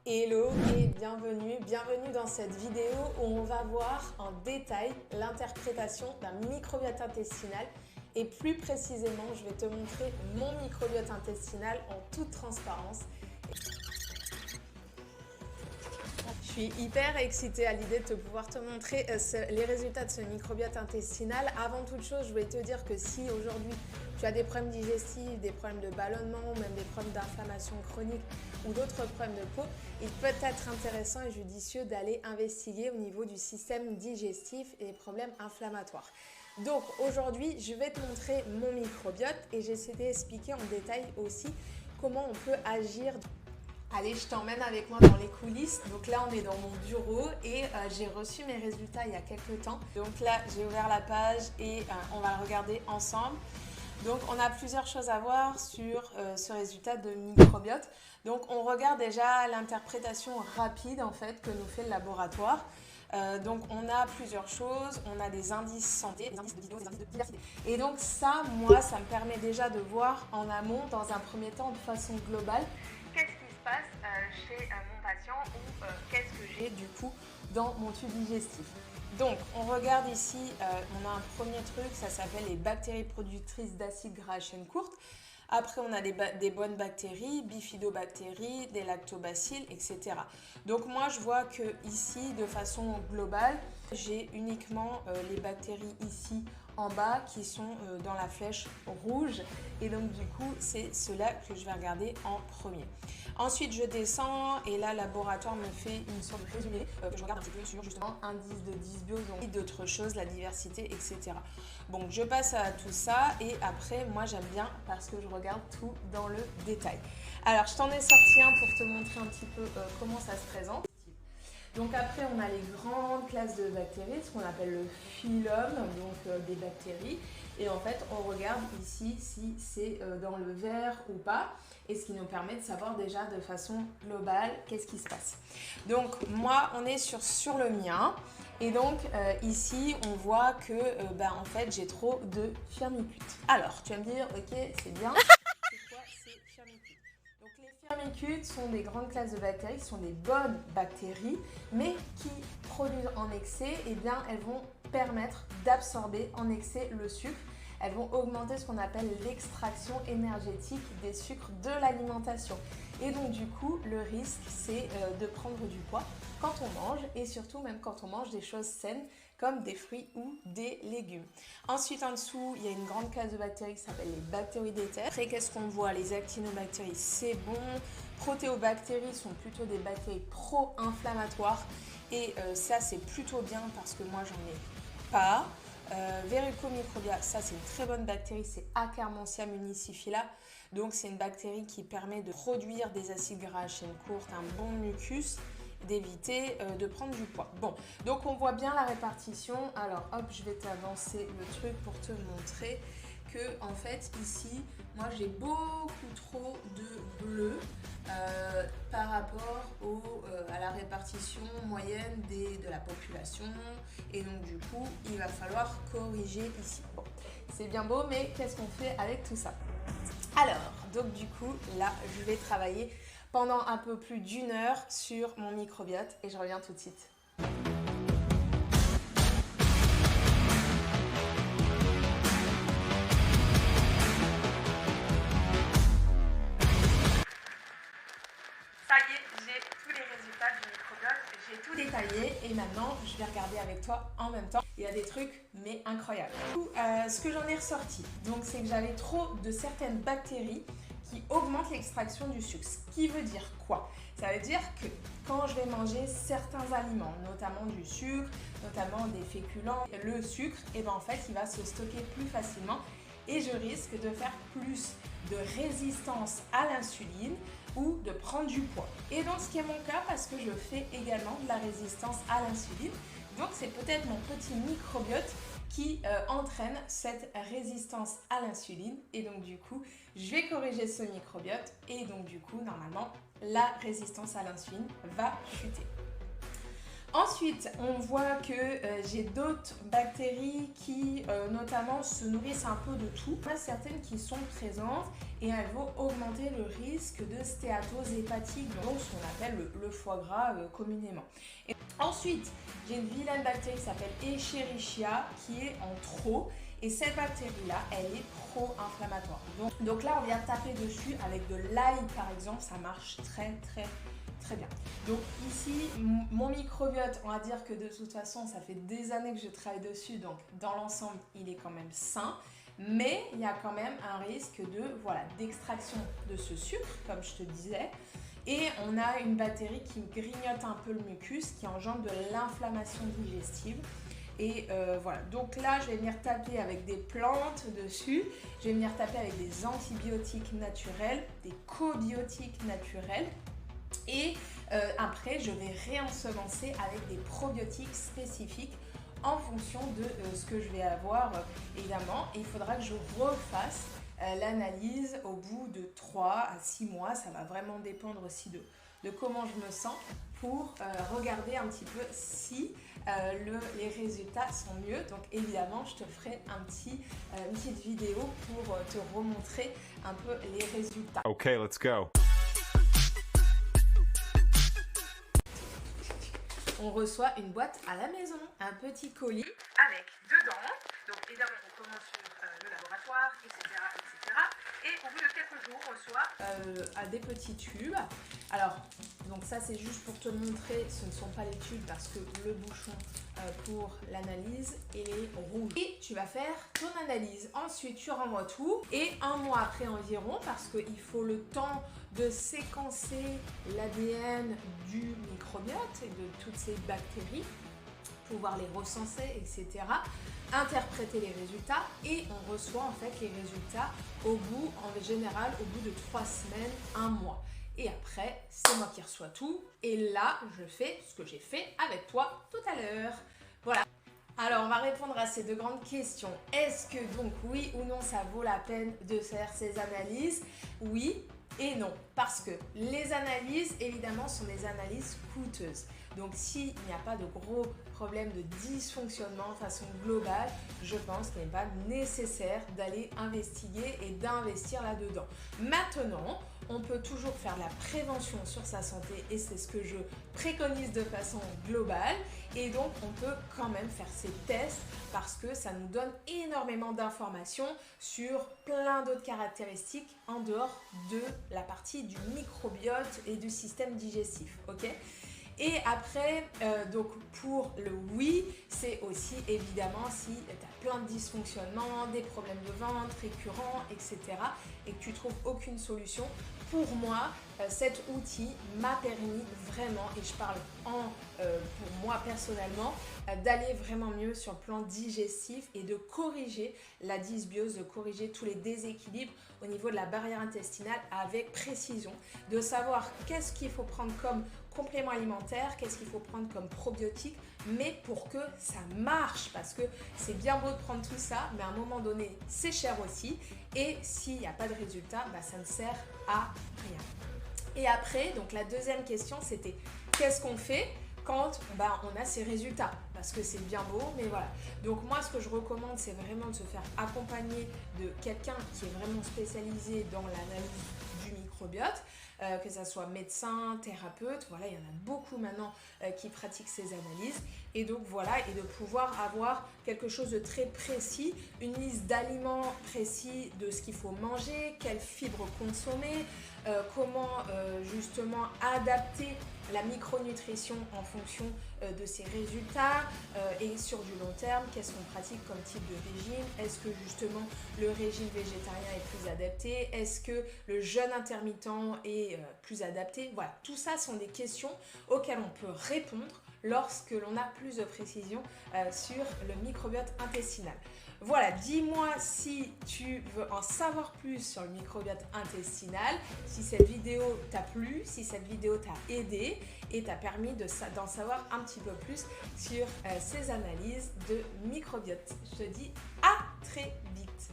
Hello et bienvenue dans cette vidéo où on va voir en détail l'interprétation d'un microbiote intestinal et plus précisément je vais te montrer mon microbiote intestinal en toute transparence. Je suis hyper excitée à l'idée de pouvoir te montrer les résultats de ce microbiote intestinal. Avant toute chose, je voulais te dire que si aujourd'hui tu as des problèmes digestifs, des problèmes de ballonnement, même des problèmes d'inflammation chronique ou d'autres problèmes de peau, il peut être intéressant et judicieux d'aller investiguer au niveau du système digestif et des problèmes inflammatoires. Donc aujourd'hui, je vais te montrer mon microbiote et j'essaie d'expliquer en détail aussi comment on peut agir. Allez, je t'emmène avec moi dans les coulisses. Donc là, on est dans mon bureau et j'ai reçu mes résultats il y a quelques temps. Donc là, j'ai ouvert la page et on va regarder ensemble. Donc, on a plusieurs choses à voir sur ce résultat de microbiote. Donc, on regarde déjà l'interprétation rapide en fait que nous fait le laboratoire. Donc, on a plusieurs choses. On a des indices santé, des indices de vidéo, des indices de diversité. Et donc, ça, moi, ça me permet déjà de voir en amont, dans un premier temps, de façon globale, qu'est-ce qui se passe chez mon patient ou qu'est-ce que j'ai du coup dans mon tube digestif. Donc, on regarde ici, on a un premier truc, ça s'appelle les bactéries productrices d'acides gras à chaîne courte. Après, on a des bonnes bactéries, bifidobactéries, des lactobacilles, etc. Donc, moi, je vois que ici, de façon globale, j'ai uniquement les bactéries ici en bas qui sont dans la flèche rouge. Et donc, du coup, c'est cela que je vais regarder en premier. Ensuite, je descends et là, le laboratoire me fait une sorte de résumé que je regarde un petit peu sur justement indice de dysbiose et d'autres choses, la diversité, etc. Donc, je passe à tout ça et après, moi, j'aime bien parce que je regarde tout dans le détail. Alors, je t'en ai sorti un pour te montrer un petit peu comment ça se présente. Donc après, on a les grandes classes de bactéries, ce qu'on appelle le phylum, donc des bactéries. Et en fait, on regarde ici si c'est dans le vert ou pas. Et ce qui nous permet de savoir déjà de façon globale qu'est-ce qui se passe. Donc moi, on est sur le mien. Et donc ici, on voit que en fait, j'ai trop de firmicutes. Alors, tu vas me dire, ok, c'est bien. C'est quoi ces firmicutes? Donc les firmicutes sont des grandes classes de bactéries qui sont des bonnes bactéries, mais qui produisent en excès, eh bien elles vont permettre d'absorber en excès le sucre. Elles vont augmenter ce qu'on appelle l'extraction énergétique des sucres de l'alimentation. Et donc du coup, le risque, c'est de prendre du poids quand on mange et surtout même quand on mange des choses saines comme des fruits ou des légumes. Ensuite, en dessous, il y a une grande classe de bactéries qui s'appelle les bactéries d'éther. Après, qu'est-ce qu'on voit? Les actinobactéries, c'est bon. Protéobactéries sont plutôt des bactéries pro-inflammatoires et ça, c'est plutôt bien parce que moi, j'en ai pas. Verrucomicrobia, ça c'est une très bonne bactérie, c'est Akkermansia municiphala. Donc c'est une bactérie qui permet de produire des acides gras à chaîne courte, un bon mucus, d'éviter de prendre du poids. Bon, donc on voit bien la répartition. Alors hop, je vais t'avancer le truc pour te montrer que en fait ici, moi j'ai beaucoup trop de bleu par rapport à la répartition moyenne de la population. Et donc du coup, il va falloir corriger ici. Bon, c'est bien beau, mais qu'est-ce qu'on fait avec tout ça? Alors, donc du coup, là, je vais travailler pendant un peu plus d'1 heure sur mon microbiote et je reviens tout de suite. Ça y est, j'ai tous les résultats du microbiote, j'ai tout détaillé et maintenant je vais regarder avec toi en même temps. Il y a des trucs mais incroyables. Du coup, ce que j'en ai ressorti, donc c'est que j'avais trop de certaines bactéries qui augmentent l'extraction du sucre. Ce qui veut dire quoi? Ça veut dire que quand je vais manger certains aliments, notamment du sucre, notamment des féculents, le sucre, et ben en fait il va se stocker plus facilement et je risque de faire plus de résistance à l'insuline ou de prendre du poids. Et donc ce qui est mon cas parce que je fais également de la résistance à l'insuline. Donc c'est peut-être mon petit microbiote qui entraîne cette résistance à l'insuline. Et donc du coup, je vais corriger ce microbiote et donc du coup, normalement, la résistance à l'insuline va chuter. Ensuite, on voit que j'ai d'autres bactéries qui notamment se nourrissent un peu de tout. Il y en a certaines qui sont présentes et elles vont augmenter le risque de stéatose hépatique, donc ce qu'on appelle le foie gras communément. Et ensuite, j'ai une vilaine bactérie qui s'appelle Escherichia qui est en trop. Et cette bactérie-là, elle est pro-inflammatoire. Donc là, on vient taper dessus avec de l'ail, par exemple, ça marche très bien. Donc ici, mon microbiote, on va dire que de toute façon, ça fait des années que je travaille dessus, donc dans l'ensemble, il est quand même sain. Mais il y a quand même un risque d'extraction de ce sucre, comme je te disais. Et on a une bactérie qui grignote un peu le mucus, qui engendre de l'inflammation digestive. Et voilà, donc là je vais venir taper avec des plantes dessus, je vais venir taper avec des antibiotiques naturels, des cobiotiques naturels et après je vais réensemencer avec des probiotiques spécifiques en fonction de ce que je vais avoir évidemment. Et il faudra que je refasse l'analyse au bout de 3 à 6 mois, ça va vraiment dépendre aussi de comment je me sens pour regarder un petit peu si les résultats sont mieux. Donc évidemment, je te ferai une petite vidéo pour te remontrer un peu les résultats. Ok, let's go. On reçoit une boîte à la maison, un petit colis avec dedans. Donc évidemment, on commence sur le laboratoire, etc. Et au bout de quelques jours, on reçoit des petits tubes. Alors, donc ça c'est juste pour te montrer, ce ne sont pas les tubes parce que le bouchon pour l'analyse est rouge. Et tu vas faire ton analyse. Ensuite, tu renvoies tout et un mois après environ, parce qu'il faut le temps de séquencer l'ADN du microbiote et de toutes ces bactéries, pouvoir les recenser, etc., interpréter les résultats et on reçoit en fait les résultats en général, au bout de 3 semaines, 1 mois. Et après, c'est moi qui reçois tout. Et là, je fais ce que j'ai fait avec toi tout à l'heure. Voilà. Alors, on va répondre à ces 2 grandes questions. Est-ce que donc, oui ou non, ça vaut la peine de faire ces analyses? Oui et non. Parce que les analyses, évidemment, sont des analyses coûteuses. Donc, s'il n'y a pas de gros problèmes de dysfonctionnement de façon globale, je pense qu'il n'est pas nécessaire d'aller investiguer et d'investir là-dedans. Maintenant, on peut toujours faire de la prévention sur sa santé et c'est ce que je préconise de façon globale. Et donc, on peut quand même faire ces tests parce que ça nous donne énormément d'informations sur plein d'autres caractéristiques en dehors de la partie du microbiote et du système digestif. Ok ? Et après, donc pour le oui, c'est aussi évidemment si tu as plein de dysfonctionnements, des problèmes de ventre récurrents, etc. et que tu trouves aucune solution. Pour moi, cet outil m'a permis vraiment, et je parle pour moi personnellement, d'aller vraiment mieux sur le plan digestif et de corriger la dysbiose, de corriger tous les déséquilibres au niveau de la barrière intestinale avec précision, de savoir qu'est-ce qu'il faut prendre comme complément alimentaire, qu'est-ce qu'il faut prendre comme probiotique, mais pour que ça marche, parce que c'est bien beau de prendre tout ça, mais à un moment donné, c'est cher aussi, et s'il n'y a pas de résultat, ça ne sert à rien. Et après, donc la deuxième question, c'était qu'est-ce qu'on fait quand on a ces résultats, parce que c'est bien beau, mais voilà. Donc moi, ce que je recommande, c'est vraiment de se faire accompagner de quelqu'un qui est vraiment spécialisé dans l'analyse du microbiote, que ça soit médecin, thérapeute, voilà, il y en a beaucoup maintenant qui pratiquent ces analyses. Et donc voilà, et de pouvoir avoir quelque chose de très précis, une liste d'aliments précis de ce qu'il faut manger, quelles fibres consommer, comment justement adapter la micronutrition en fonction de ces résultats et sur du long terme, qu'est-ce qu'on pratique comme type de régime? Est-ce que justement le régime végétarien est plus adapté? Est-ce que le jeûne intermittent est plus adapté? Voilà, tout ça sont des questions auxquelles on peut répondre lorsque l'on a plus de précision sur le microbiote intestinal. Voilà, dis-moi si tu veux en savoir plus sur le microbiote intestinal, si cette vidéo t'a plu, si cette vidéo t'a aidé et t'a permis d'en savoir un petit peu plus sur ces analyses de microbiote. Je te dis à très vite.